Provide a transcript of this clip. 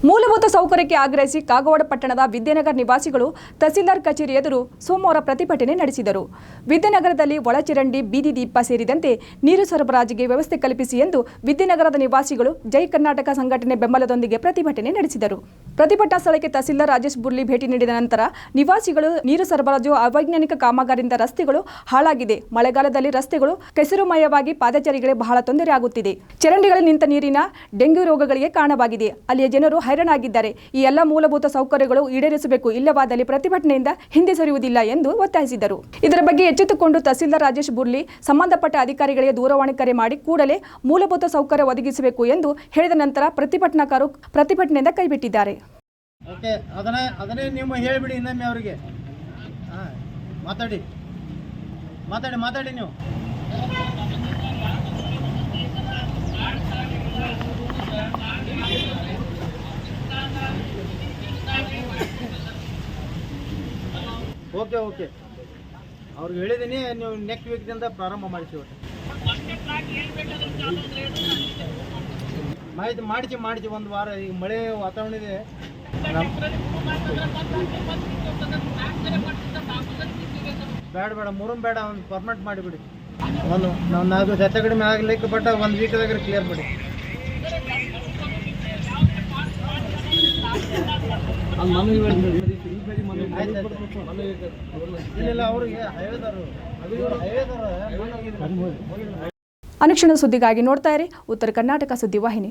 ಮೂಲಭೂತ ಸೌಕರ್ಯಕ್ಕೆ ಆಗ್ರಹಿಸಿ ಕಾಗವಾಡ ಪಟ್ಟಣದ ವಿದ್ಯಾನಗರ ನಿವಾಸಿಗಳು ತಹಸೀಲ್ದಾರ್ ಕಚೇರಿ ಎದುರು ಸೋಮವಾರ ಪ್ರತಿಭಟನೆ ನಡೆಸಿದರು. ವಿದ್ಯಾನಗರದಲ್ಲಿ ಒಳಚರಂಡಿ, ಬೀದಿ ದೀಪ ಸೇರಿದಂತೆ ನೀರು ಸರಬರಾಜಿಗೆ ವ್ಯವಸ್ಥೆ ಕಲ್ಪಿಸಿ ಎಂದು ವಿದ್ಯಾನಗರದ ನಿವಾಸಿಗಳು ಜೈ ಕರ್ನಾಟಕ ಸಂಘಟನೆ ಬೆಂಬಲದೊಂದಿಗೆ ಪ್ರತಿಭಟನೆ ನಡೆಸಿದರು. ಪ್ರತಿಭಟನಾ ಸ್ಥಳಕ್ಕೆ ತಹಸೀಲ್ದಾರ್ ರಾಜೇಶ್ ಬುರ್ಲಿ ಭೇಟಿ ನೀಡಿದ ನಂತರ ನಿವಾಸಿಗಳು ನೀರು ಸರಬರಾಜು ಅವೈಜ್ಞಾನಿಕ ಕಾಮಗಾರಿಯಿಂದ ರಸ್ತೆಗಳು ಹಾಳಾಗಿದೆ, ಮಳೆಗಾಲದಲ್ಲಿ ರಸ್ತೆಗಳು ಕೆಸರುಮಯವಾಗಿ ಪಾದಚಾರಿಗಳಿಗೆ ಬಹಳ ತೊಂದರೆ ಆಗುತ್ತಿದೆ, ಚರಂಡಿಗಳಲ್ಲಿ ನಿಂತ ನೀರಿನ ಡೆಂಗ್ಯೂ ರೋಗಗಳಿಗೆ ಕಾರಣವಾಗಿದೆ, ಅಲ್ಲಿಯ ಜನರು ಹೈರಾಣಾಗಿದ್ದಾರೆ. ಈ ಎಲ್ಲ ಮೂಲಭೂತ ಸೌಕರ್ಯಗಳು ಈಡೇರಿಸಬೇಕು, ಇಲ್ಲವಾದಲ್ಲಿ ಪ್ರತಿಭಟನೆಯಿಂದ ಹಿಂದೆ ಸರಿಯುವುದಿಲ್ಲ ಎಂದು ಒತ್ತಾಯಿಸಿದರು. ಇದರ ಬಗ್ಗೆ ಎಚ್ಚೆತ್ತುಕೊಂಡು ತಹಸೀಲ್ದಾರ್ ರಾಜೇಶ್ ಬುರ್ಲಿ ಸಂಬಂಧಪಟ್ಟ ಅಧಿಕಾರಿಗಳಿಗೆ ದೂರವಾಣಿ ಕರೆ ಮಾಡಿ ಕೂಡಲೇ ಮೂಲಭೂತ ಸೌಕರ್ಯ ಒದಗಿಸಬೇಕು ಎಂದು ಹೇಳಿದ ನಂತರ ಪ್ರತಿಭಟನಾಕಾರರು ಪ್ರತಿಭಟನೆಯಿಂದ ಕೈಬಿಟ್ಟಿದ್ದಾರೆ. ಅದನ್ನೇ ನೀವು ಹೇಳಿಬಿಡಿ ಇನ್ನೊಮ್ಮೆ ಅವರಿಗೆ. ಮಾತಾಡಿ ನೀವು. ಓಕೆ ಅವ್ರಿಗೆ ಹೇಳಿದ್ದೀನಿ, ನೀವು ನೆಕ್ಸ್ಟ್ ವೀಕ್ದಿಂದ ಪ್ರಾರಂಭ ಮಾಡಿಸಿ. ಮಾಡಿಸಿ ಒಂದು ವಾರ. ಈಗ ಮಳೆ ವಾತಾವರಣ ಇದೆ. ಬೇಡ ಮೂರಂ ಬೇಡ, ಒಂದು ಪರ್ಮನೆಂಟ್ ಮಾಡಿಬಿಡಿ. ಒಂದು ನಾಲ್ಕು ಹೆಚ್ಚು ಕಡಿಮೆ ಆಗ್ಲಿಕ್ಕೆ ಬಟ್ ಒಂದು ವೀಕ್ದಾಗ ಕ್ಲಿಯರ್ ಮಾಡಿ. ಇಲ್ಲ ಅವ್ರಿಗೆ ಅನುಕ್ಷಣ ಸುದ್ದಿಗಾಗಿ ನೋಡ್ತಾ ಇರಿ ಉತ್ತರ ಕರ್ನಾಟಕ ಸುದ್ದಿವಾಹಿನಿ.